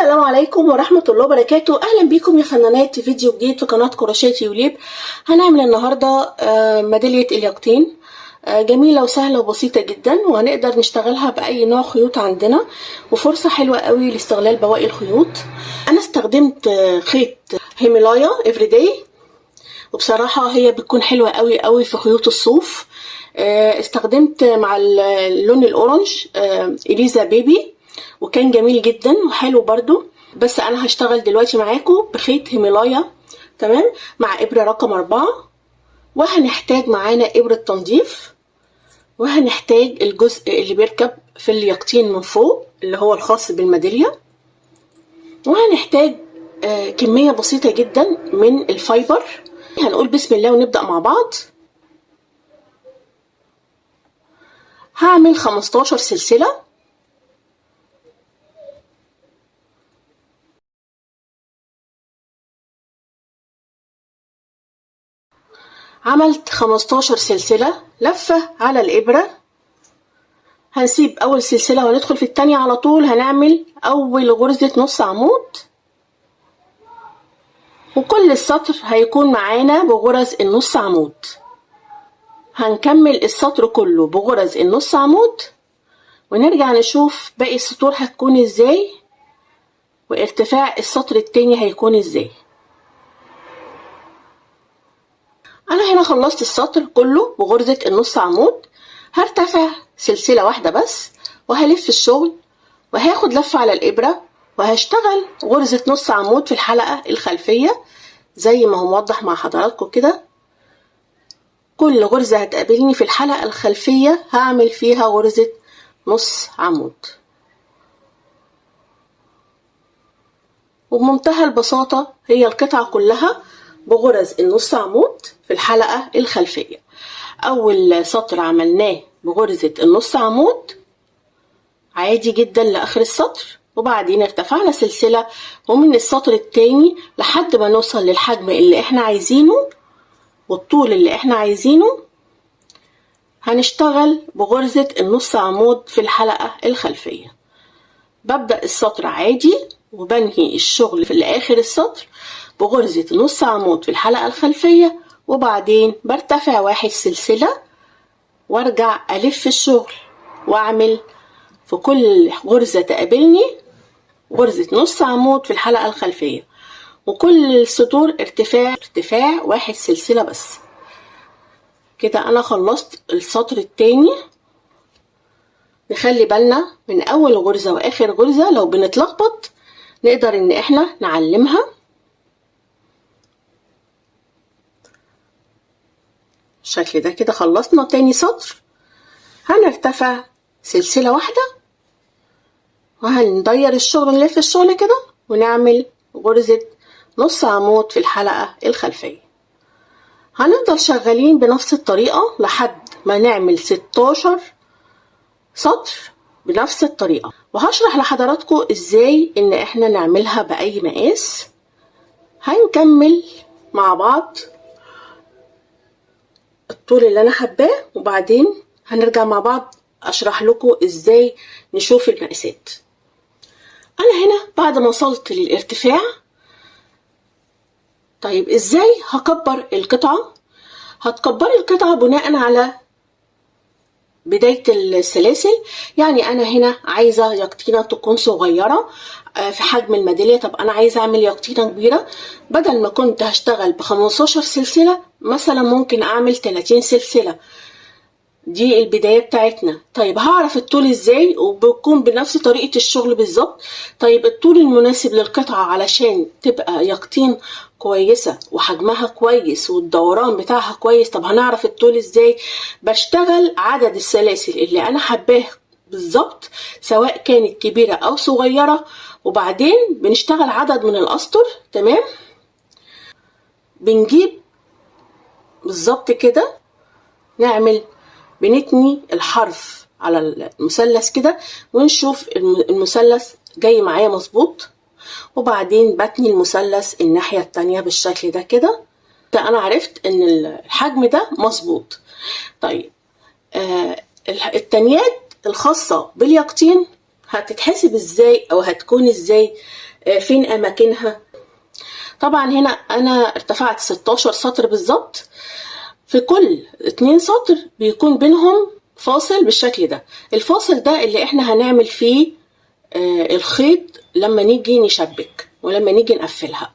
السلام عليكم ورحمة الله وبركاته. أهلا بيكم يا فنانات في فيديو جديد في قناة كروشيه تيوليب. هنعمل النهاردة ميدالية اليقطين، جميلة وسهلة وبسيطة جدا، وهنقدر نشتغلها بأي نوع خيوط عندنا، وفرصة حلوة قوي لاستغلال بواقي الخيوط. أنا استخدمت خيط هيمالايا افريداي، وبصراحة هي بتكون حلوة قوي قوي في خيوط الصوف. استخدمت مع اللون الأورنج إليزا بيبي، وكان جميل جدا وحلو برضو. بس انا هشتغل دلوقتي معاكم بخيط هيمالايا، تمام، مع ابرة رقم 4. وهنحتاج معانا ابرة تنظيف، وهنحتاج الجزء اللي بيركب في اليقطين من فوق اللي هو الخاص بالميدالية، وهنحتاج كمية بسيطة جدا من الفايبر. هنقول بسم الله ونبدأ مع بعض. هعمل 15 سلسلة. عملت 15 سلسلة لفة على الإبرة. هنسيب أول سلسلة وندخل في التانية على طول. هنعمل أول غرزة نص عمود، وكل السطر هيكون معانا بغرز النص عمود. هنكمل السطر كله بغرز النص عمود، ونرجع نشوف باقي السطور هتكون ازاي، وارتفاع السطر التاني هيكون ازاي. انا هنا خلصت السطر كله بغرزة النص عمود. هرتفع سلسلة واحدة بس، وهلف الشغل، وهاخد لفة على الإبرة، وهشتغل غرزة نص عمود في الحلقة الخلفية زي ما هو موضح مع حضراتكم كده. كل غرزة هتقابلني في الحلقة الخلفية هعمل فيها غرزة نص عمود، وبمنتهى البساطة هي القطعة كلها بغرز النص عمود في الحلقة الخلفية. أول سطر عملناه بغرزة النص عمود عادي جدا لآخر السطر، وبعدين ارتفعنا سلسلة، ومن السطر التاني لحد ما نوصل للحجم اللي احنا عايزينه والطول اللي احنا عايزينه هنشتغل بغرزة النص عمود في الحلقة الخلفية. ببدأ السطر عادي، وبنهي الشغل في آخر السطر بغرزة نص عمود في الحلقة الخلفية، وبعدين برتفع واحد سلسلة وارجع ألف الشغل، واعمل في كل غرزة تقابلني غرزة نص عمود في الحلقة الخلفية، وكل السطور ارتفاع واحد سلسلة بس. كده انا خلصت السطر التاني. نخلي بالنا من اول غرزة واخر غرزة، لو بنتلخبط نقدر ان احنا نعلمها. بالشكل ده كده خلصنا تاني سطر. هنرتفع سلسلة واحدة، وهندير الشغل، نلف الشغل كده، ونعمل غرزة نص عمود في الحلقة الخلفية. هنفضل شغالين بنفس الطريقة لحد ما نعمل 16 سطر بنفس الطريقة، وهشرح لحضراتكم ازاي ان احنا نعملها بأي مقاس. هنكمل مع بعض الطول اللي انا حباه، وبعدين هنرجع مع بعض اشرح لكم ازاي نشوف المقاسات. انا هنا بعد ما وصلت للارتفاع، طيب ازاي هكبر القطعة؟ هتكبري القطعة بناء على بداية السلاسل. يعني انا هنا عايزة يقطينة تكون صغيرة في حجم الميدالية. طب انا عايزة اعمل يقطينة كبيرة، بدل ما كنت هشتغل ب15 سلسلة مثلا ممكن اعمل 30 سلسلة. دي البداية بتاعتنا. طيب هعرف الطول ازاي؟ وبكون بنفس طريقة الشغل بالظبط. طيب الطول المناسب للقطعة علشان تبقى يقطين كويسة وحجمها كويس والدوران بتاعها كويس، طب هنعرف الطول ازاي؟ بشتغل عدد السلاسل اللي انا حباه بالظبط، سواء كانت كبيرة او صغيرة، وبعدين بنشتغل عدد من الاسطر. تمام، بنجيب بالظبط كده، بنتني الحرف على المثلث كده، ونشوف المثلث جاي معايا مظبوط، وبعدين بتني المثلث الناحية التانية بالشكل ده كده. انا عرفت ان الحجم ده مظبوط. طيب التنيات الخاصة باليقطين هتتحسب ازاي او هتكون ازاي؟ فين اماكنها. طبعا هنا انا ارتفعت 16 سطر بالظبط، في كل 2 سطر بيكون بينهم فاصل بالشكل ده. الفاصل ده اللي احنا هنعمل فيه الخيط لما نيجي نشبك ولما نيجي نقفلها.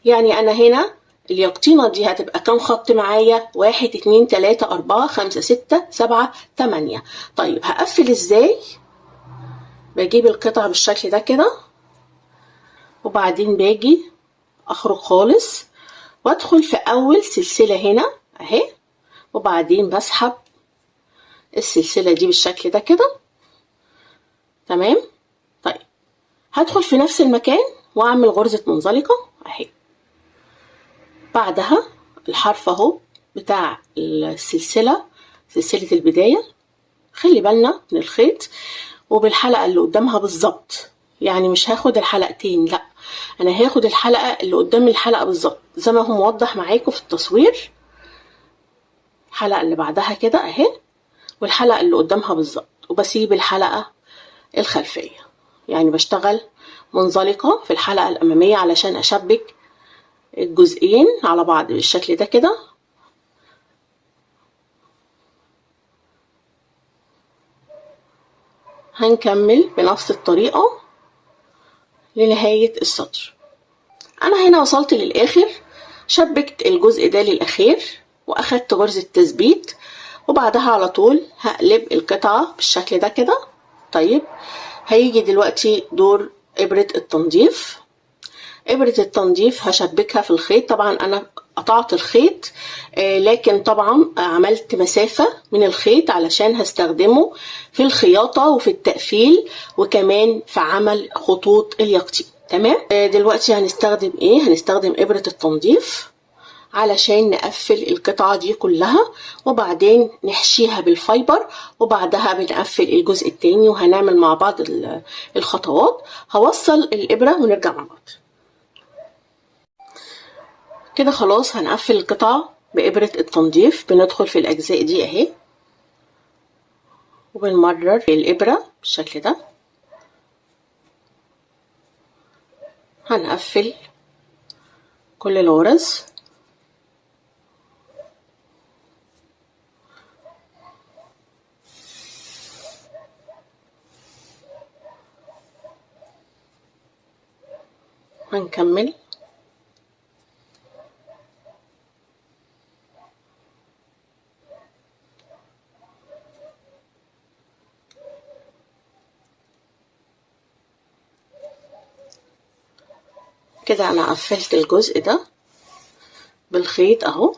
يعني انا هنا اليقطينة دي هتبقى كام خط معايا؟ 1 2 3 4 5 6 7 8. طيب هقفل ازاي؟ بجيب القطعة بالشكل ده كده، وبعدين باجي اخرج خالص وادخل في اول سلسلة هنا اهي، وبعدين بسحب السلسلة دي بالشكل ده كده. تمام. طيب هدخل في نفس المكان واعمل غرزة منزلقة اهي. بعدها الحرف اهو بتاع السلسلة، سلسلة البداية، خلي بالنا من الخيط وبالحلقة اللي قدامها بالظبط. يعني مش هاخد الحلقتين، لا، انا هاخد الحلقة اللي قدام الحلقة بالظبط زي ما هو موضح معاكم في التصوير. الحلقة اللي بعدها كده اهي، والحلقة اللي قدامها بالظبط، وبسيب الحلقة الخلفية. يعني بشتغل منزلقة في الحلقة الأمامية علشان أشبك الجزئين على بعض بالشكل ده كده. هنكمل بنفس الطريقة لنهاية السطر. أنا هنا وصلت للآخر، شبكت الجزء ده للأخير وأخدت غرزة تثبيت، وبعدها على طول هقلب القطعة بالشكل ده كده. طيب هيجي دلوقتي دور إبرة التنظيف. إبرة التنظيف هشبكها في الخيط. طبعا أنا قطعت الخيط، لكن طبعا عملت مسافة من الخيط علشان هستخدمه في الخياطة وفي التقفيل وكمان في عمل خطوط اليقطين. تمام. دلوقتي هنستخدم ايه؟ هنستخدم إبرة التنظيف علشان نقفل القطعة دي كلها، وبعدين نحشيها بالفايبر، وبعدها بنقفل الجزء التاني، وهنعمل مع بعض الخطوات. هوصل الإبرة ونرجع مع بعض. كده خلاص هنقفل القطعة بإبرة التنظيف. بندخل في الأجزاء دي اهي، وبنمرر الإبرة بالشكل ده. هنقفل كل الغرز. هنكمل. كده انا قفلت الجزء ده بالخيط اهو.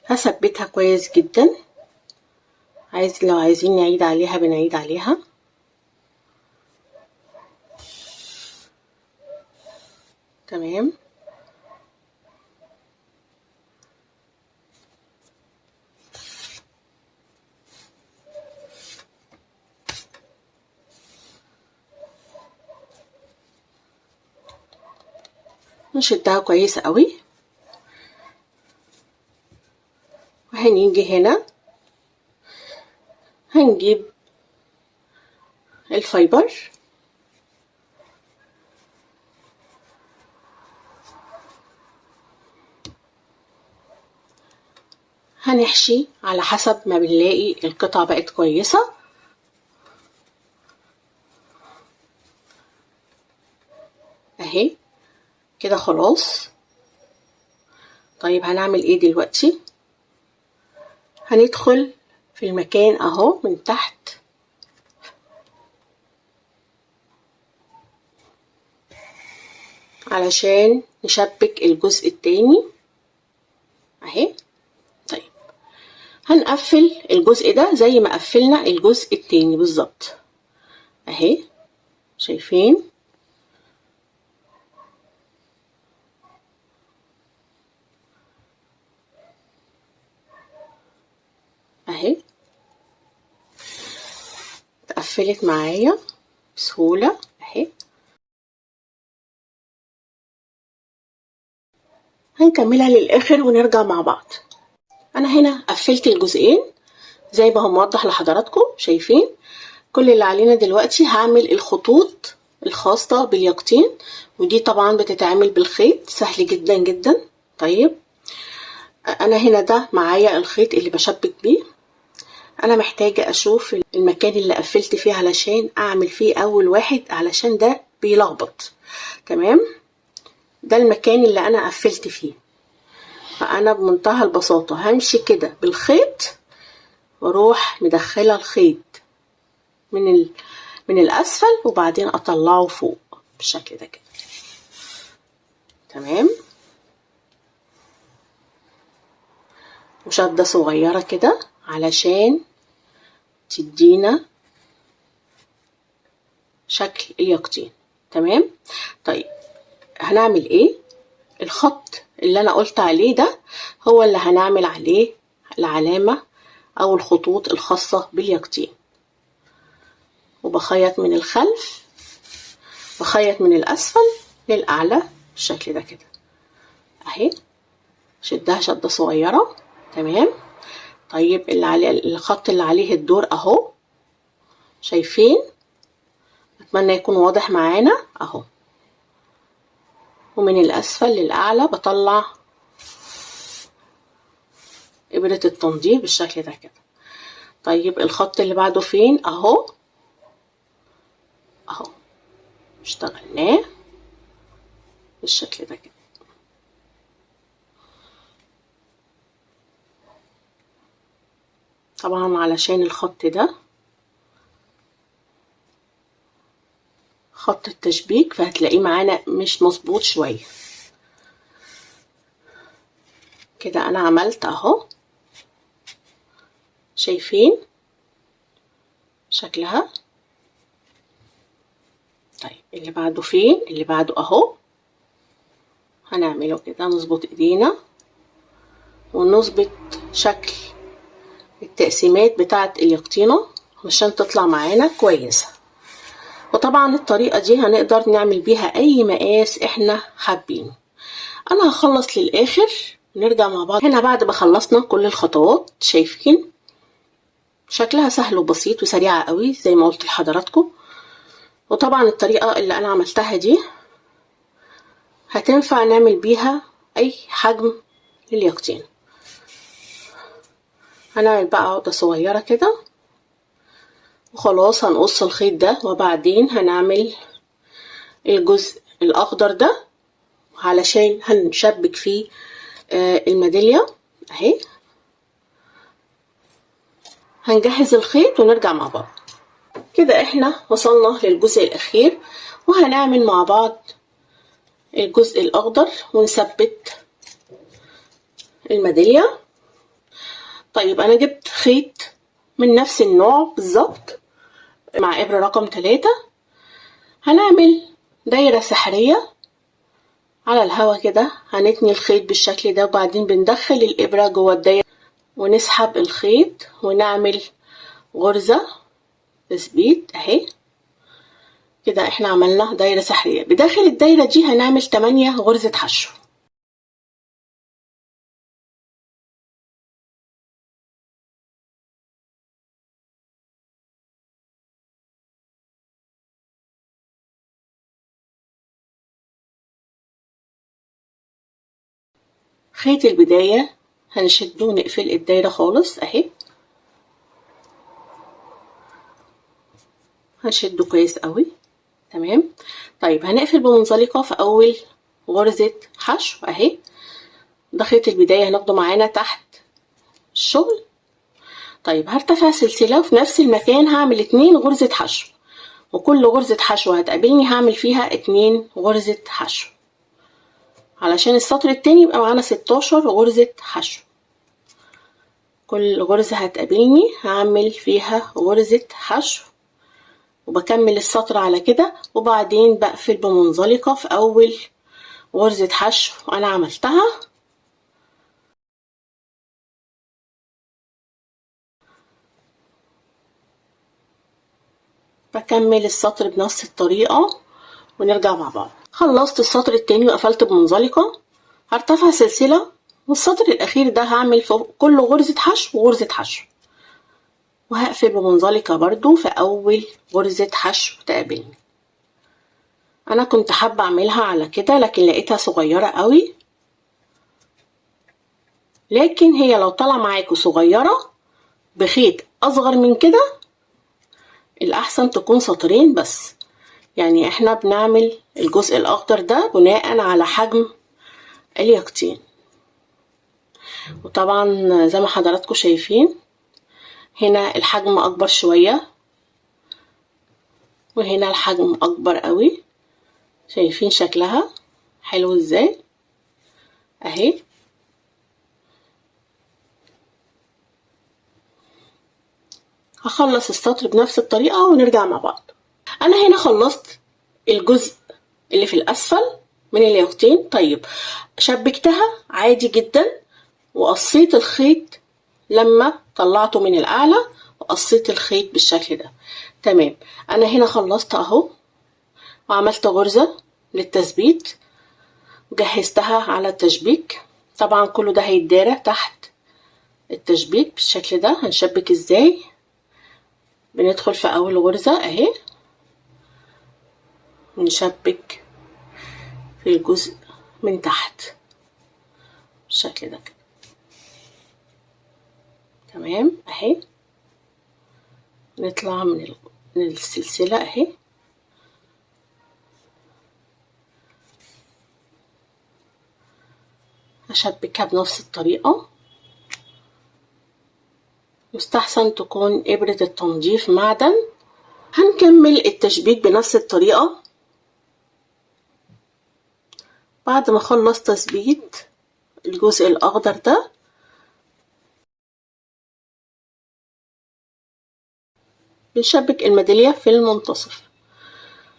هثبتها كويس جدا. لو عايزين نعيد عليها بنعيد عليها. تمام. نشدها كويس قوي، وهنيجي هنا هنجيب الفايبر هنحشي على حسب ما بنلاقي القطعة بقت كويسة اهي كده خلاص. طيب هنعمل ايه دلوقتي؟ هندخل في المكان اهو من تحت علشان نشبك الجزء التاني اهي. طيب هنقفل الجزء ده زي ما قفلنا الجزء التاني بالظبط اهي، شايفين؟ اهي اتقفلت معايا بسهولة اهي. هنكملها للاخر ونرجع مع بعض. انا هنا قفلت الجزئين زي ما هو موضح لحضراتكم، شايفين؟ كل اللي علينا دلوقتي هعمل الخطوط الخاصة باليقطين، ودي طبعا بتتعمل بالخيط، سهل جدا جدا. طيب انا هنا ده معايا الخيط اللي بشبك بيه. انا محتاجة اشوف المكان اللي قفلت فيه علشان اعمل فيه اول واحد، علشان ده بيلخبط. تمام، ده المكان اللي انا قفلت فيه. فانا بمنتهى البساطة همشي كده بالخيط واروح مدخلة الخيط من الاسفل، وبعدين اطلعه فوق بالشكل ده كده. تمام، وشدة صغيرة كده علشان تدينا شكل اليقطين. تمام. طيب هنعمل ايه؟ الخط اللي انا قلت عليه ده هو اللي هنعمل عليه العلامة او الخطوط الخاصة باليقطين. وبخيط من الخلف، بخيط من الاسفل للاعلى بالشكل ده كده اهي، شدها شدة صغيرة. تمام. طيب اللي عليه الخط اللي عليه الدور اهو، شايفين؟ اتمنى يكون واضح معانا اهو. ومن الاسفل للاعلى بطلع ابرة التنظيف بالشكل ده كده. طيب الخط اللي بعده فين؟ اهو اهو، اشتغلناه بالشكل ده كده. طبعا علشان الخط ده خط التشبيك، فهتلاقيه معانا مش مظبوط شوية كده. انا عملت اهو، شايفين شكلها؟ طيب اللي بعده فين؟ اللي بعده اهو، هنعمله كده، نظبط ايدينا ونظبط شكل التقسيمات بتاعة اليقطينة عشان تطلع معانا كويسة. وطبعا الطريقة دي هنقدر نعمل بيها اي مقاس احنا حابينه. انا هخلص للاخر نرجع مع بعض. هنا بعد ما خلصنا كل الخطوات، شايفين شكلها سهل وبسيط وسريعة قوي زي ما قلت لحضراتكم. وطبعا الطريقة اللي انا عملتها دي هتنفع نعمل بيها اي حجم لليقطين. هنعمل بقى عقدة صغيرة كده وخلاص، هنقص الخيط ده، وبعدين هنعمل الجزء الاخضر ده علشان هنشبك فيه الميدالية اهي. هنجهز الخيط ونرجع مع بعض. كده احنا وصلنا للجزء الاخير، وهنعمل مع بعض الجزء الاخضر ونثبت الميدالية. طيب انا جبت خيط من نفس النوع بالظبط مع ابرة رقم 3. هنعمل دايرة سحرية على الهوا كده، هنتني الخيط بالشكل ده، وبعدين بندخل الابرة جوه الدايرة ونسحب الخيط ونعمل غرزة تثبيت اهي كده. احنا عملنا دايرة سحرية. بداخل الدايرة دي هنعمل 8 غرزة حشو. خيط البداية هنشده ونقفل الدايرة خالص اهي، هنشده كويس قوي. تمام. طيب هنقفل بمنزلقة في اول غرزة حشو اهي. ده خيط البداية هناخده معانا تحت الشغل. طيب هرتفع سلسلة وفي نفس المكان هعمل 2 غرزة حشو، وكل غرزة حشو هتقابلني هعمل فيها 2 غرزة حشو علشان السطر التاني يبقى معانا 16 غرزة حشو. كل غرزة هتقابلني هعمل فيها غرزة حشو، وبكمل السطر على كده، وبعدين بقفل بمنزلقة في اول غرزة حشو انا عملتها. بكمل السطر بنفس الطريقة ونرجع مع بعض. خلصت السطر التاني وقفلت بمنزلقة، هرتفع سلسلة، والسطر الاخير ده هعمل في كل غرزة حشو غرزة حشو. وهقفل بمنزلقة برضو في اول غرزة حشو تقابلني. انا كنت حابة اعملها على كده لكن لقيتها صغيرة قوي، لكن هي لو طالعة معاكوا صغيرة بخيط اصغر من كده الاحسن تكون سطرين بس. يعني احنا بنعمل الجزء الاخضر ده بناء على حجم اليقطين، وطبعا زي ما حضراتكم شايفين هنا الحجم اكبر شوية وهنا الحجم اكبر قوي. شايفين شكلها حلو ازاي اهي. هخلص السطر بنفس الطريقة ونرجع مع بعض. انا هنا خلصت الجزء اللي في الاسفل من الياقوتين. طيب شبكتها عادي جدا وقصيت الخيط لما طلعته من الاعلى، وقصيت الخيط بالشكل ده. تمام، انا هنا خلصت اهو وعملت غرزة للتثبيت وجهزتها على التشبيك. طبعا كله ده هيتدارى تحت التشبيك بالشكل ده. هنشبك ازاي؟ بندخل في اول غرزة اهي، نشبك في الجزء من تحت بالشكل ده كده. تمام اهي، نطلع من السلسلة اهي، هشبكها بنفس الطريقة. يستحسن تكون إبرة التنظيف معدن. هنكمل التشبيك بنفس الطريقة بعد ما اخلص تثبيت الجزء الأخضر ده. بنشبك الميدالية في المنتصف.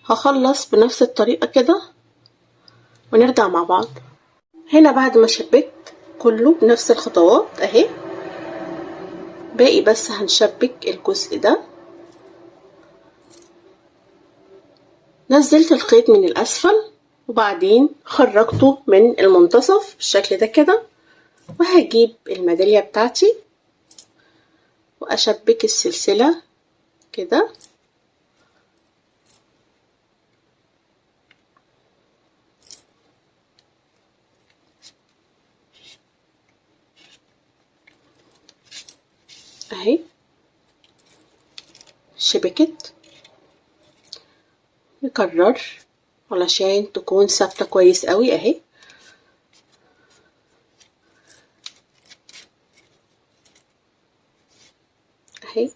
هخلص بنفس الطريقة كده ونرجع مع بعض. هنا بعد ما شبكت كله بنفس الخطوات اهي، باقي بس هنشبك الجزء ده. نزلت الخيط من الأسفل وبعدين خرجته من المنتصف بالشكل ده كده، وهجيب الميدالية بتاعتي وأشبك السلسلة كده اهي. شبكت، نكرر علشان تكون ثابتة كويس قوي اهي. اهي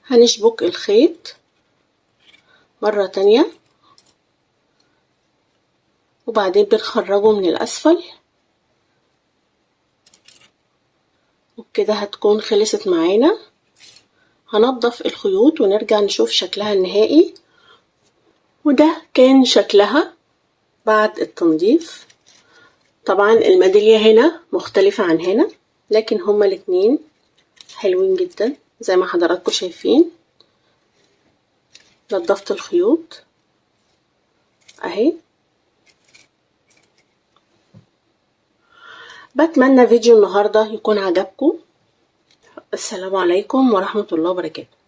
هنشبك الخيط مرة تانية وبعدين بنخرجه من الأسفل، وبكده هتكون خلصت معانا. هنضف الخيوط ونرجع نشوف شكلها النهائي. وده كان شكلها بعد التنظيف. طبعا الميدالية هنا مختلفة عن هنا، لكن هما الاتنين حلوين جدا زي ما حضراتكم شايفين. نضفت الخيوط اهي. بتمنى فيديو النهاردة يكون عجبكم. السلام عليكم ورحمة الله وبركاته.